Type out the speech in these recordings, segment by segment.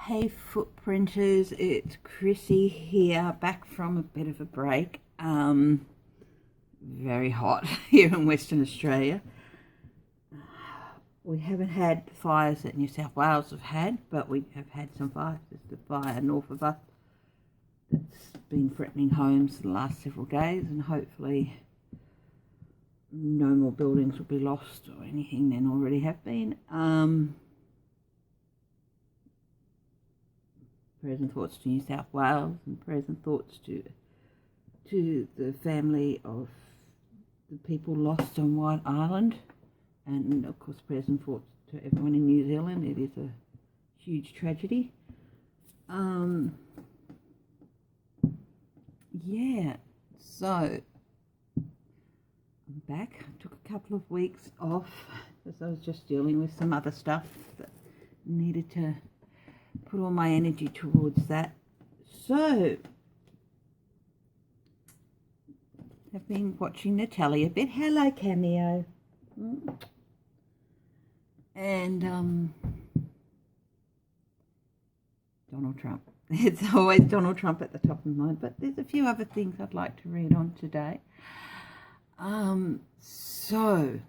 Hey footprinters, it's Chrissy here, back from a bit of a break. Very hot here in Western Australia. We haven't had the fires that New South Wales have had, but we have had some fires. There's the fire north of us that's been threatening homes the last several days, and hopefully no more buildings will be lost or anything than already have been. Present thoughts to New South Wales, and present thoughts to the family of the people lost on White Island, and of course present thoughts to everyone in New Zealand. It is a huge tragedy. Yeah, so I'm back. I took a couple of weeks off because I was just dealing with some other stuff that needed to put all my energy towards that. So I've been watching the telly a bit. Hello, Cameo. And Donald Trump. It's always Donald Trump at the top of my mind, but there's a few other things I'd like to read on today. So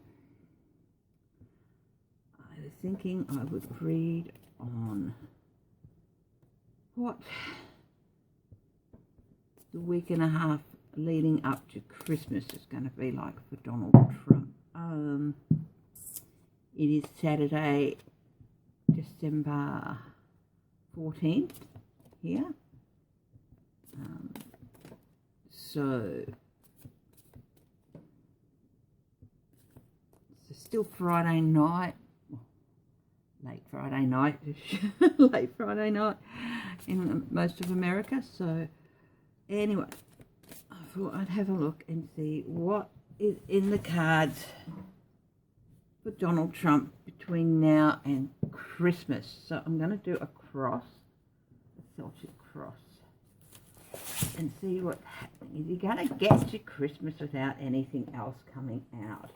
I was thinking I would read on what the week and a half leading up to Christmas is going to be like for Donald Trump. It is Saturday, December 14th here. So it's still Friday night. Late Friday night in most of America. So anyway, I thought I'd have a look and see what is in the cards for Donald Trump between now and Christmas. So I'm going to do a cross, a Celtic cross, and see what's happening. Is he going to get to Christmas without anything else coming out?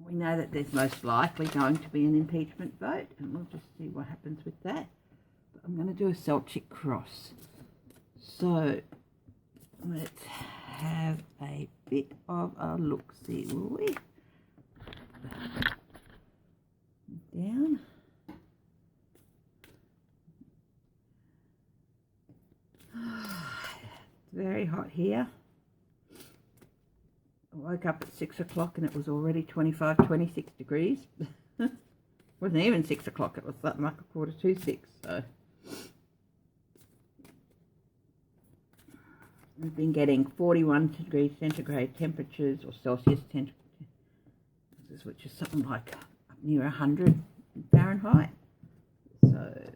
We know that there's most likely going to be an impeachment vote, and we'll just see what happens with that. But I'm going to do a Celtic cross. So let's have a bit of a look-see, will we? Down. It's very hot here. I woke up at 6 o'clock and it was already 25, 26 degrees. It wasn't even 6 o'clock, it was something like 5:45, 6. So we've been getting 41 degrees centigrade temperatures, or Celsius temperatures, which is something like up near 100 Fahrenheit. So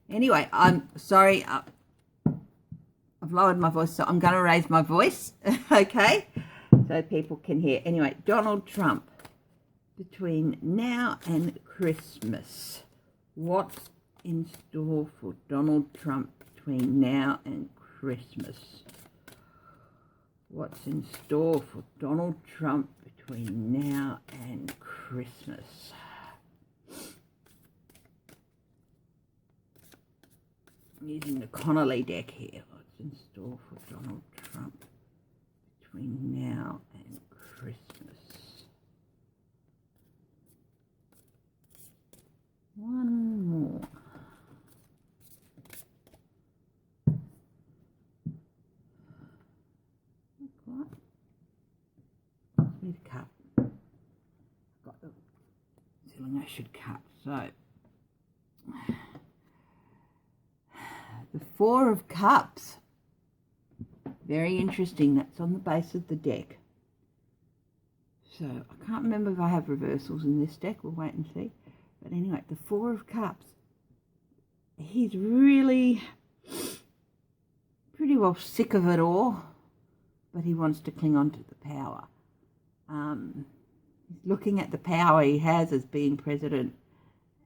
anyway, I'm sorry. I've lowered my voice, so I'm going to raise my voice, okay, so people can hear. Anyway, Donald Trump, between now and Christmas, what's in store for Donald Trump between now and Christmas? What's in store for Donald Trump between now and Christmas? I'm using the Connolly deck here. In store for Donald Trump between now and Christmas. One more. Not quite. Need a cup. Got the ceiling I should cut. So the Four of Cups. Very interesting. That's on the base of the deck. So I can't remember if I have reversals in this deck. We'll wait and see. But anyway, the Four of Cups. He's really pretty well sick of it all, but he wants to cling on to the power. He's looking at the power he has as being president,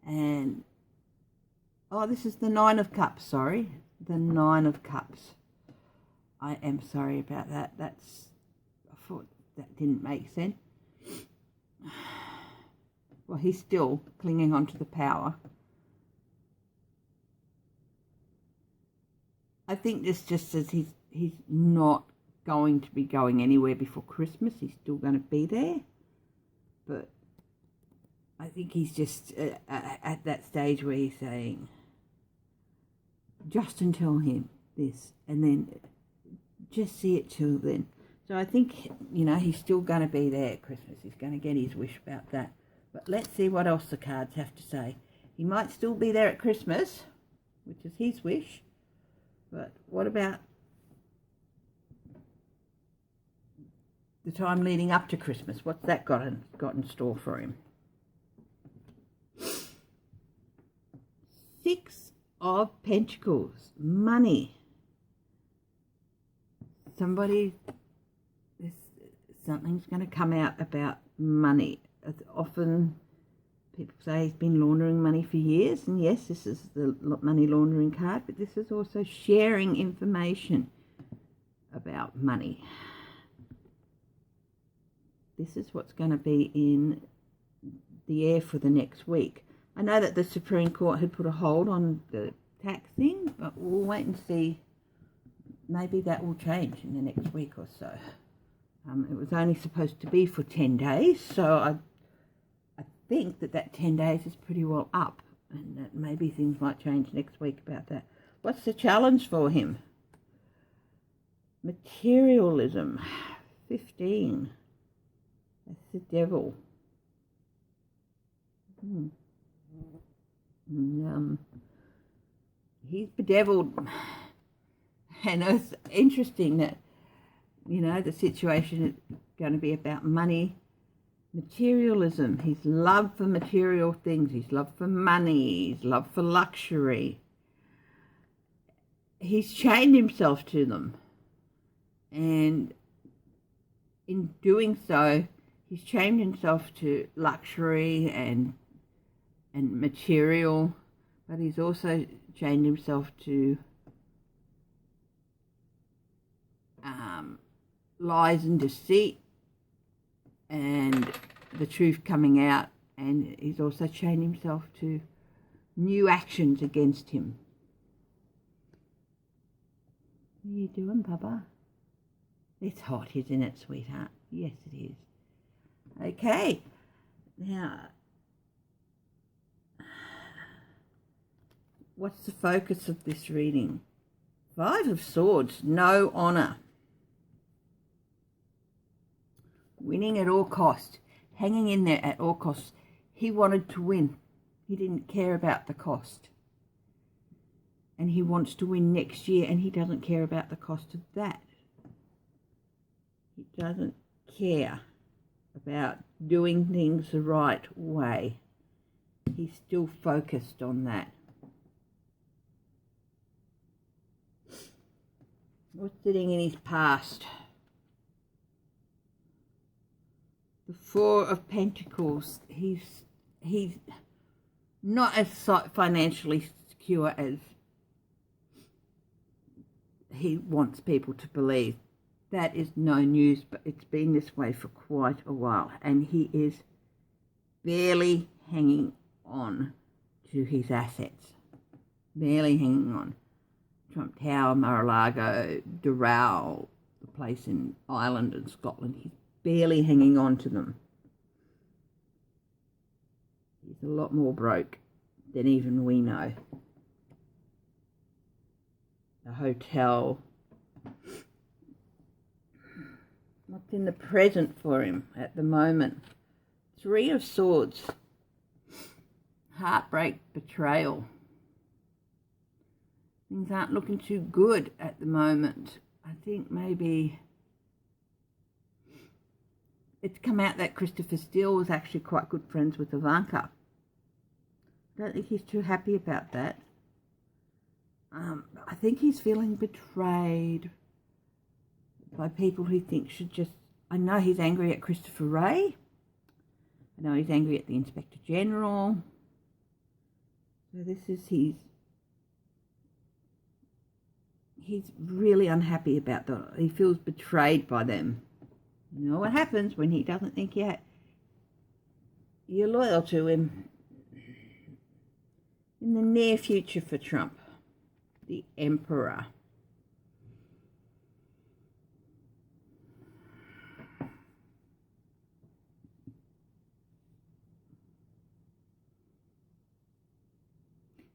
and this is the Nine of Cups. Sorry, the Nine of Cups. I am sorry about that. I thought that didn't make sense. Well, he's still clinging on to the power. I think this just says he's not going to be going anywhere before Christmas. He's still going to be there. But I think he's just at that stage where he's saying, Justin, tell him this, and then just see it till then. So I think, you know, he's still going to be there at Christmas. He's going to get his wish about that. But let's see what else the cards have to say. He might still be there at Christmas, which is his wish. But what about the time leading up to Christmas? What's that got in store for him? 6 of Pentacles, money. Something's going to come out about money. It's often people say he's been laundering money for years, and yes, this is the money laundering card, but this is also sharing information about money. This is what's going to be in the air for the next week. I know that the Supreme Court had put a hold on the tax thing, but we'll wait and see. Maybe that will change in the next week or so. It was only supposed to be for 10 days, so I think that 10 days is pretty well up, and that maybe things might change next week about that. What's the challenge for him? Materialism, 15. That's the devil. He's bedeviled, and it's interesting that, you know, the situation is going to be about money, materialism, his love for material things, his love for money, his love for luxury. He's chained himself to them, and in doing so, he's chained himself to luxury and material, but he's also chained himself to lies and deceit and the truth coming out, and he's also chained himself to new actions against him. What are you doing, Papa? It's hot, isn't it, sweetheart? Yes, it is. Okay, now, what's the focus of this reading? 5 of Swords, no honour. Winning at all costs, hanging in there at all costs. He wanted to win. He didn't care about the cost. And he wants to win next year, and he doesn't care about the cost of that. He doesn't care about doing things the right way. He's still focused on that. What's sitting in his past? The 4 of Pentacles. He's not as financially secure as he wants people to believe. That is no news, but it's been this way for quite a while, and he is barely hanging on to his assets. Barely hanging on. Trump Tower, Mar-a-Lago, Doral, the place in Ireland and Scotland. He's barely hanging on to them. He's a lot more broke than even we know. The hotel. What's in the present for him at the moment? 3 of Swords. Heartbreak, betrayal. Things aren't looking too good at the moment. I think maybe it's come out that Christopher Steele was actually quite good friends with Ivanka. I don't think he's too happy about that. I think he's feeling betrayed by people who think should just... I know he's angry at Christopher Wray. I know he's angry at the Inspector General. So this is he's really unhappy about that. He feels betrayed by them. You know what happens when he doesn't think you're loyal to him in the near future for Trump. The Emperor.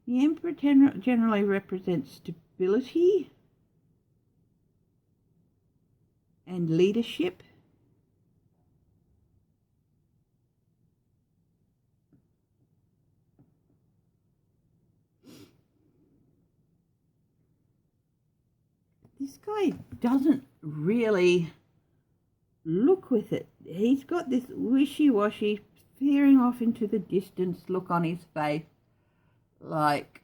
The Emperor generally represents stability and leadership. This guy doesn't really look with it. He's got this wishy-washy, veering off into the distance look on his face, like,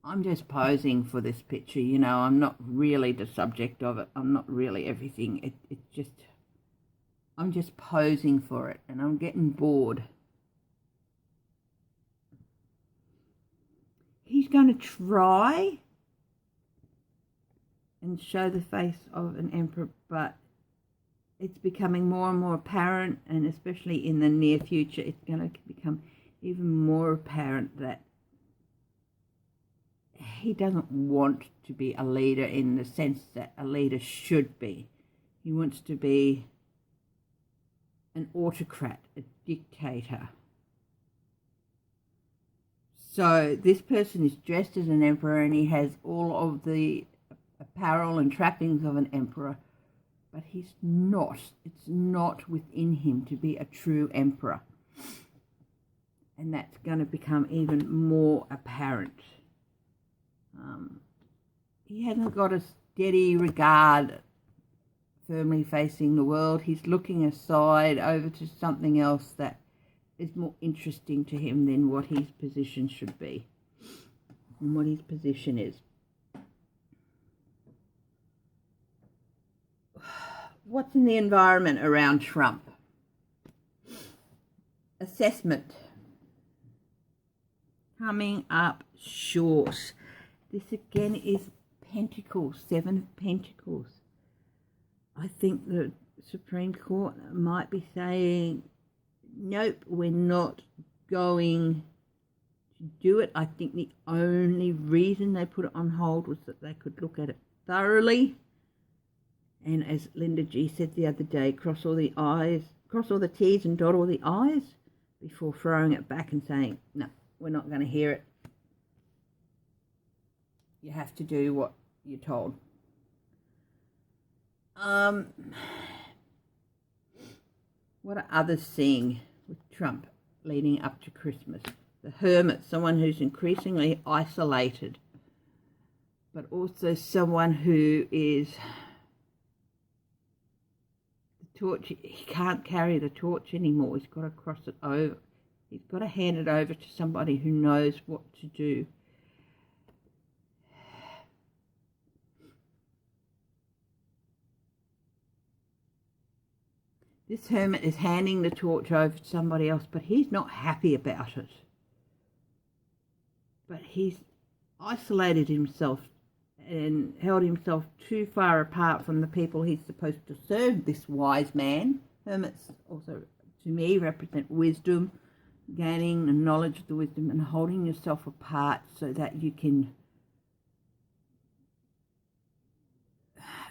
I'm just posing for this picture, you know, I'm not really the subject of it, I'm not really everything, I'm just posing for it, and I'm getting bored. He's going to try and show the face of an emperor, but it's becoming more and more apparent, and especially in the near future, it's going to become even more apparent that he doesn't want to be a leader in the sense that a leader should be. He wants to be an autocrat, a dictator. So this person is dressed as an emperor, and he has all of the apparel and trappings of an emperor, but he's not. It's not within him to be a true emperor. And that's going to become even more apparent. He hasn't got a steady regard firmly facing the world. He's looking aside over to something else that is more interesting to him than what his position should be and what his position is. What's in the environment around Trump? Assessment. Coming up short. This again is Pentacles, 7 of Pentacles. I think the Supreme Court might be saying, nope, we're not going to do it. I think the only reason they put it on hold was that they could look at it thoroughly. And as Linda G said the other day, cross all the T's and dot all the I's before throwing it back and saying, no, we're not going to hear it. You have to do what you're told. What are others seeing with Trump leading up to Christmas? The Hermit, someone who's increasingly isolated, but also someone who is the torch. He can't carry the torch anymore. He's got to cross it over. He's got to hand it over to somebody who knows what to do. This Hermit is handing the torch over to somebody else, but he's not happy about it. But he's isolated himself and held himself too far apart from the people he's supposed to serve, this wise man. Hermits also, to me, represent wisdom, gaining the knowledge of the wisdom and holding yourself apart so that you can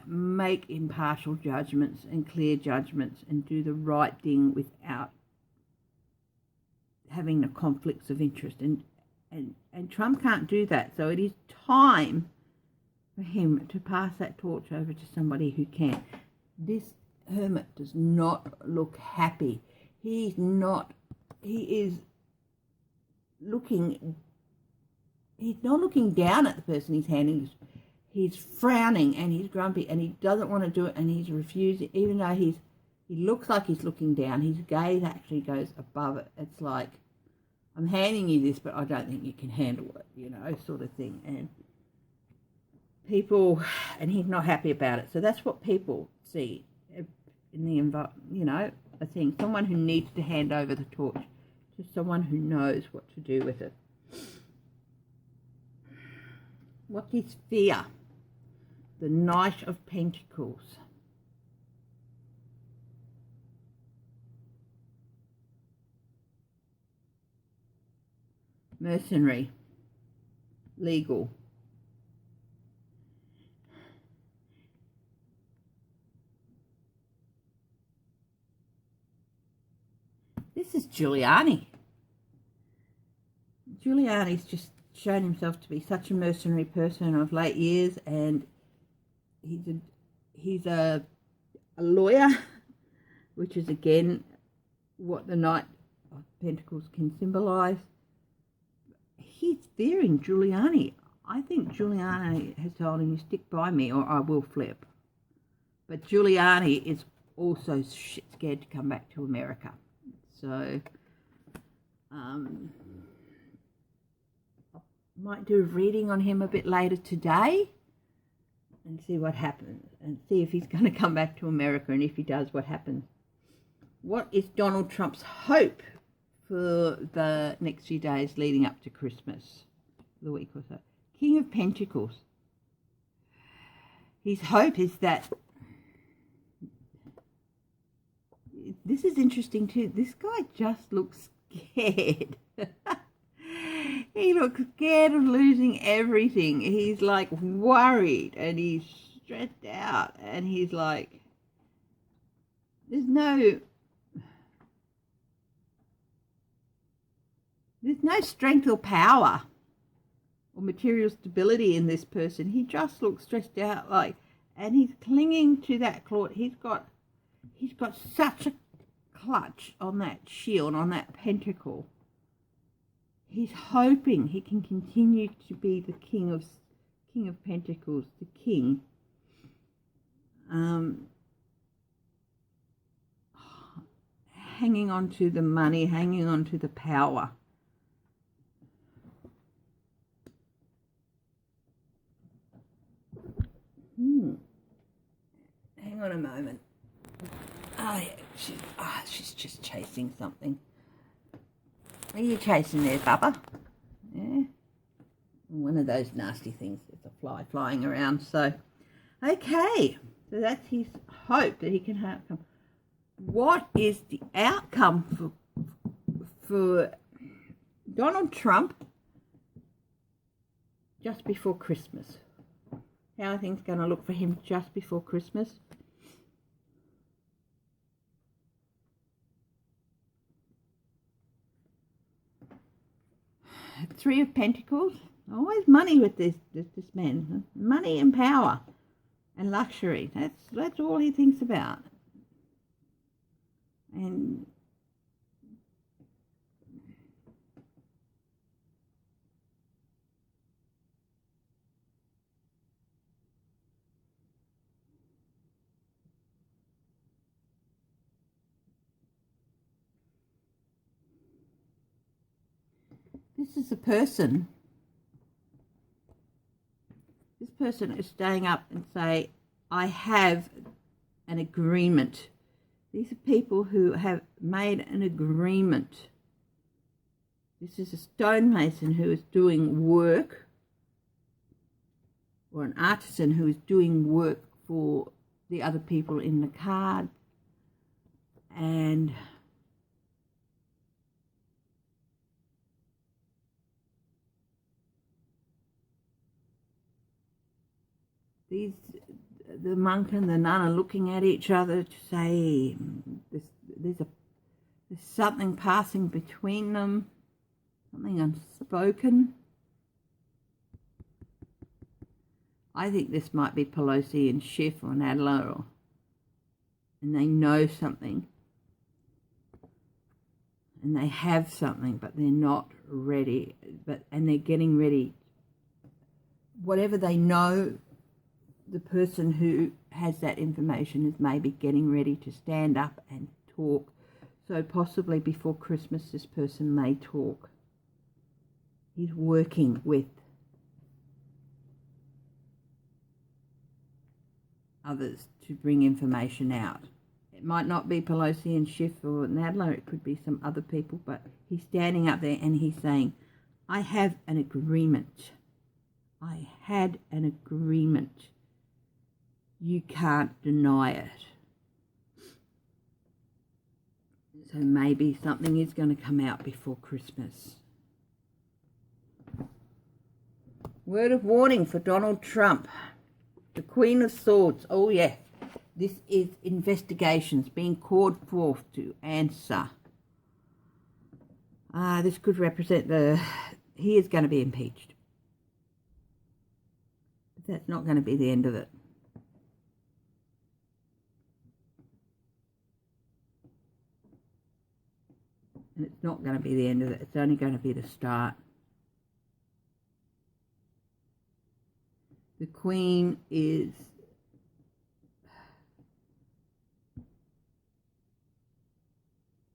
make impartial judgments and clear judgments and do the right thing without having the conflicts of interest. And Trump can't do that. So it is time for him to pass that torch over to somebody who can. This Hermit does not look happy. He is not looking down at the person he's handing. He's frowning and he's grumpy and he doesn't want to do it and he's refusing, even though he looks like he's looking down. His gaze actually goes above it. It's like, I'm handing you this, but I don't think you can handle it, you know, sort of thing. And people, and he's not happy about it. So that's what people see in the environment, you know, I think someone who needs to hand over the torch to someone who knows what to do with it. What is fear? The Knight of Pentacles. mercenary, legal. This is Giuliani. Giuliani's just shown himself to be such a mercenary person of late years, and he's a lawyer, which is again what the Knight of Pentacles can symbolise. He's fearing Giuliani. I think Giuliani has told him, you stick by me or I will flip. But Giuliani is also shit scared to come back to America. So, I might do a reading on him a bit later today and see what happens and see if he's going to come back to America, and if he does, what happens. What is Donald Trump's hope for the next few days leading up to Christmas, the week or so? King of Pentacles. His hope is that, this is interesting too, this guy just looks scared. He looks scared of losing everything. He's like worried and he's stressed out, and he's like, there's no strength or power or material stability in this person. He just looks stressed out, like, and he's clinging to that claw. He's got such a clutch on that shield, on that pentacle. He's hoping he can continue to be the King of Pentacles, the king. Hanging on to the money, hanging on to the power. Hang on a moment. Oh yeah, she's just chasing something. What are you chasing there, Bubba? Yeah, one of those nasty things. There's a fly flying around. So, okay, so that's his hope that he can have. What is the outcome for Donald Trump just before Christmas? How are things going to look for him just before Christmas? Three of Pentacles. Always money with this man. Money and power and luxury. That's all he thinks about. And this is a person. This person is staying up and say, I have an agreement. These are people who have made an agreement. This is a stonemason who is doing work, or an artisan who is doing work for the other people in the card. And the monk and the nun are looking at each other to say there's something passing between them, something unspoken. I think this might be Pelosi and Schiff or Nadler, and they know something, and they have something, but they're not ready. And they're getting ready. Whatever they know, the person who has that information is maybe getting ready to stand up and talk. So possibly before Christmas, this person may talk. He's working with others to bring information out. It might not be Pelosi and Schiff or Nadler, it could be some other people, but he's standing up there and he's saying, I have an agreement. I had an agreement. You can't deny it. So maybe something is going to come out before Christmas. Word of warning for Donald Trump. The Queen of Swords. Oh, yeah. This is investigations being called forth to answer. This could represent he is going to be impeached. But that's not going to be the end of it. And it's not going to be the end of it. It's only going to be the start. The Queen is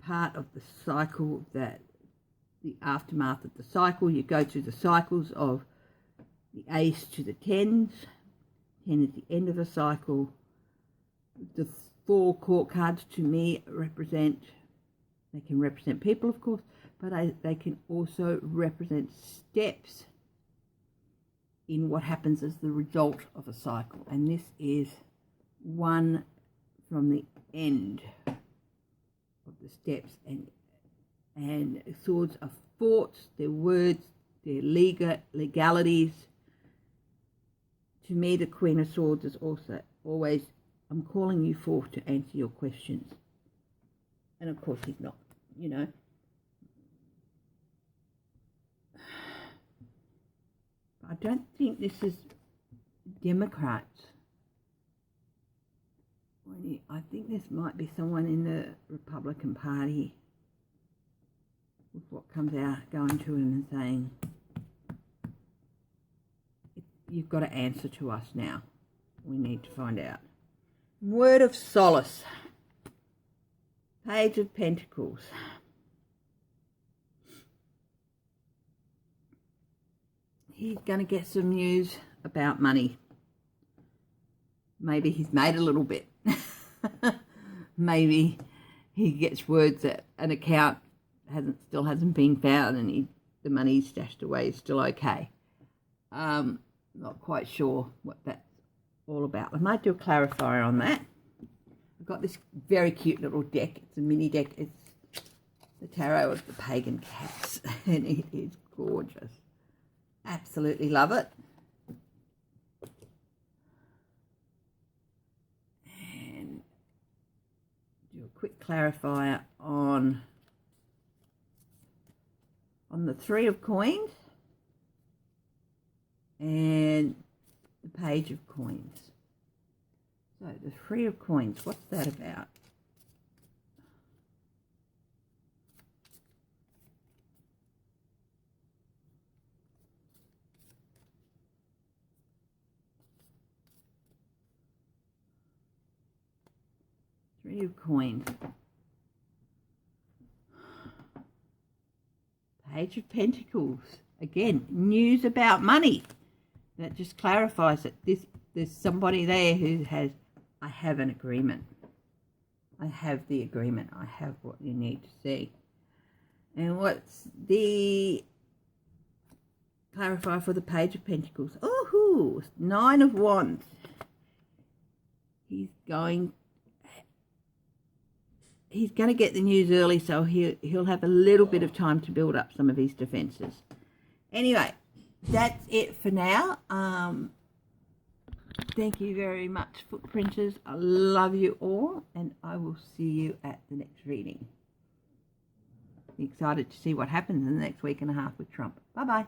part of the cycle, that the aftermath of the cycle. You go through the cycles of the ace to the tens. 10 is the end of a cycle. The 4 court cards to me they can represent people, of course, but they can also represent steps in what happens as the result of a cycle. And this is one from the end of the steps, and swords are thoughts, their words, their legalities. To me, the Queen of Swords is also always, I'm calling you forth to answer your questions. And of course he's not, you know. I don't think this is Democrats. I think this might be someone in the Republican Party, with what comes out, going to him and saying, you've got to answer to us now. We need to find out. Word of Solace. Page of Pentacles. He's going to get some news about money. Maybe he's made a little bit. Maybe he gets words that an account still hasn't been found, and the money he's stashed away is still okay. Not quite sure what that's all about. I might do a clarifier on that. I've got this very cute little deck. It's a mini deck. It's the Tarot of the Pagan Cats, and it is gorgeous. Absolutely love it. And do a quick clarifier on the 3 of Coins and the Page of Coins. So the 3 of Coins, what's that about? Three of Coins. Page of Pentacles. Again, news about money. That just clarifies that there's somebody there who has, I have an agreement. I have the agreement. I have what you need to see. And what's the clarifier for the Page of Pentacles? Oh, 9 of Wands. He's going to get the news early, so he'll have a little bit of time to build up some of his defenses. Anyway, that's it for now. Thank you very much, Footprinters. I love you all, and I will see you at the next reading. Excited to see what happens in the next week and a half with Trump. Bye-bye.